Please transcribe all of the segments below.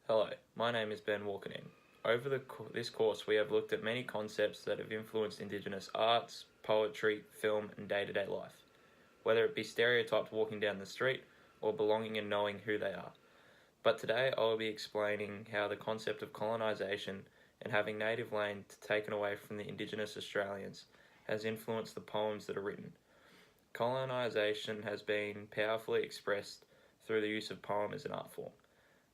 Hello, my name is Ben Walkerdene. Over this course, we have looked at many concepts that have influenced Indigenous arts, poetry, film, and day-to-day life, whether it be stereotypes walking down the street or belonging and knowing who they are. But today, I will be explaining how the concept of colonisation and having native land taken away from the Indigenous Australians has influenced the poems that are written. Colonisation has been powerfully expressed through the use of poem as an art form.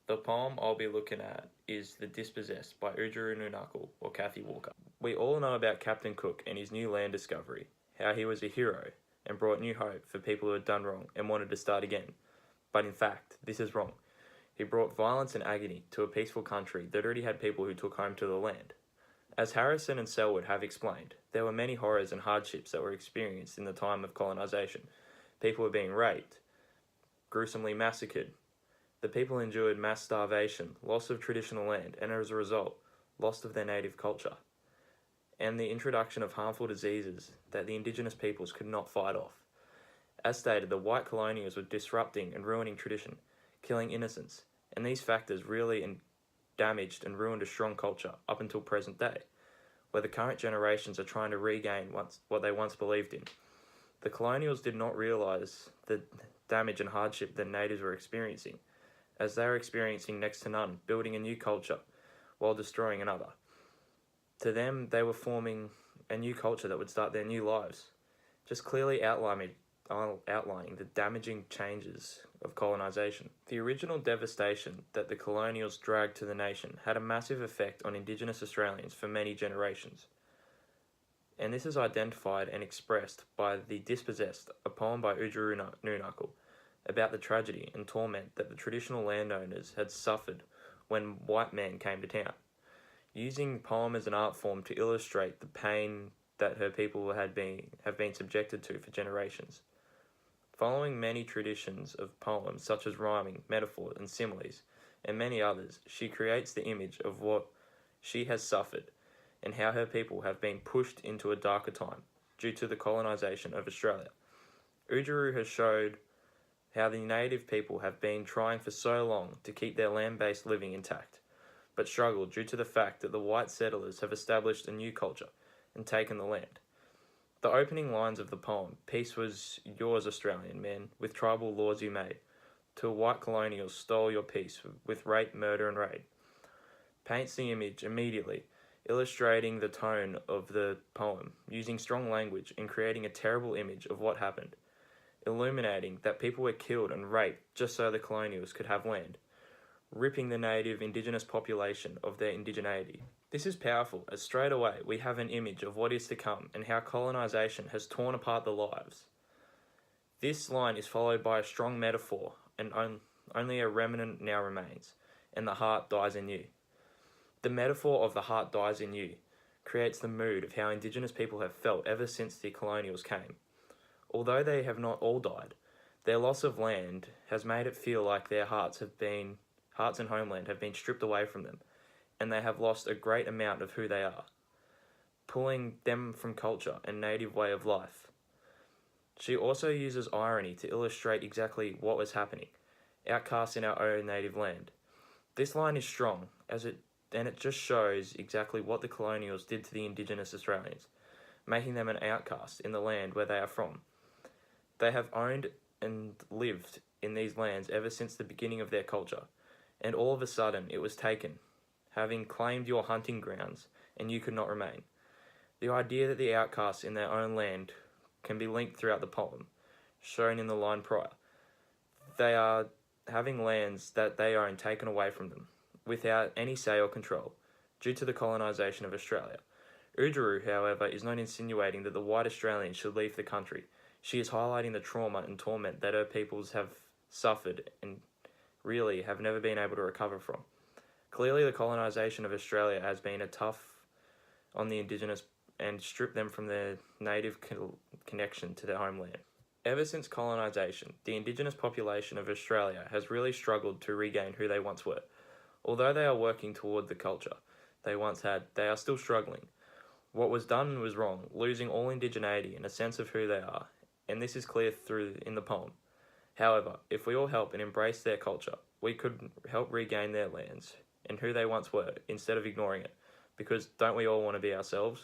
The poem I'll be looking at is The Dispossessed by Oodgeroo Noonuccal or Kathy Walker. We all know about Captain Cook and his new land discovery, how he was a hero and brought new hope for people who had done wrong and wanted to start again. But in fact, this is wrong. He brought violence and agony to a peaceful country that already had people who took home to the land. As Harrison and Selwood have explained, there were many horrors and hardships that were experienced in the time of colonisation. People were being raped, gruesomely massacred. The people endured mass starvation, loss of traditional land, and as a result, loss of their native culture, and the introduction of harmful diseases that the Indigenous peoples could not fight off. As stated, the white colonials were disrupting and ruining tradition, killing innocents, and these factors really damaged and ruined a strong culture up until present day, where the current generations are trying to regain what they once believed in. The colonials did not realise the damage and hardship that natives were experiencing, as they were experiencing next to none, building a new culture while destroying another. To them, they were forming a new culture that would start their new lives, just clearly outlining the damaging changes of colonisation. The original devastation that the colonials dragged to the nation had a massive effect on Indigenous Australians for many generations. And this is identified and expressed by The Dispossessed, a poem by Oodgeroo Noonuccal, about the tragedy and torment that the traditional landowners had suffered when white men came to town, using poem as an art form to illustrate the pain that her people have been subjected to for generations. Following many traditions of poems such as rhyming, metaphor, and similes, and many others, she creates the image of what she has suffered and how her people have been pushed into a darker time due to the colonisation of Australia. Oodgeroo has showed how the native people have been trying for so long to keep their land-based living intact, but struggled due to the fact that the white settlers have established a new culture and taken the land. The opening lines of the poem, "Peace was yours, Australian men, with tribal laws you made, till white colonials stole your peace with rape, murder and raid," paints the image immediately, illustrating the tone of the poem, using strong language and creating a terrible image of what happened, illuminating that people were killed and raped just so the colonials could have land, ripping the native Indigenous population of their indigeneity. This is powerful, as straight away we have an image of what is to come and how colonisation has torn apart the lives. This line is followed by a strong metaphor, and only a remnant now remains, and the heart dies in you. The metaphor of the heart dies in you creates the mood of how Indigenous people have felt ever since the colonials came. Although they have not all died, their loss of land has made it feel like their hearts and homeland have been stripped away from them, and they have lost a great amount of who they are, pulling them from culture and native way of life. She also uses irony to illustrate exactly what was happening, outcasts in our own native land. This line is strong, and it just shows exactly what the colonials did to the Indigenous Australians, making them an outcast in the land where they are from. They have owned and lived in these lands ever since the beginning of their culture, and all of a sudden it was taken, having claimed your hunting grounds, and you could not remain. The idea that the outcasts in their own land can be linked throughout the poem, shown in the line prior. They are having lands that they own taken away from them, without any say or control, due to the colonisation of Australia. Oodgeroo, however, is not insinuating that the white Australians should leave the country. She is highlighting the trauma and torment that her peoples have suffered and really have never been able to recover from. Clearly, the colonisation of Australia has been a tough on the Indigenous and stripped them from their native connection to their homeland. Ever since colonisation, the Indigenous population of Australia has really struggled to regain who they once were. Although they are working toward the culture they once had, they are still struggling. What was done was wrong, losing all indigeneity and a sense of who they are, and this is clear in the poem. However, if we all help and embrace their culture, we could help regain their lands and who they once were instead of ignoring it. Because don't we all want to be ourselves?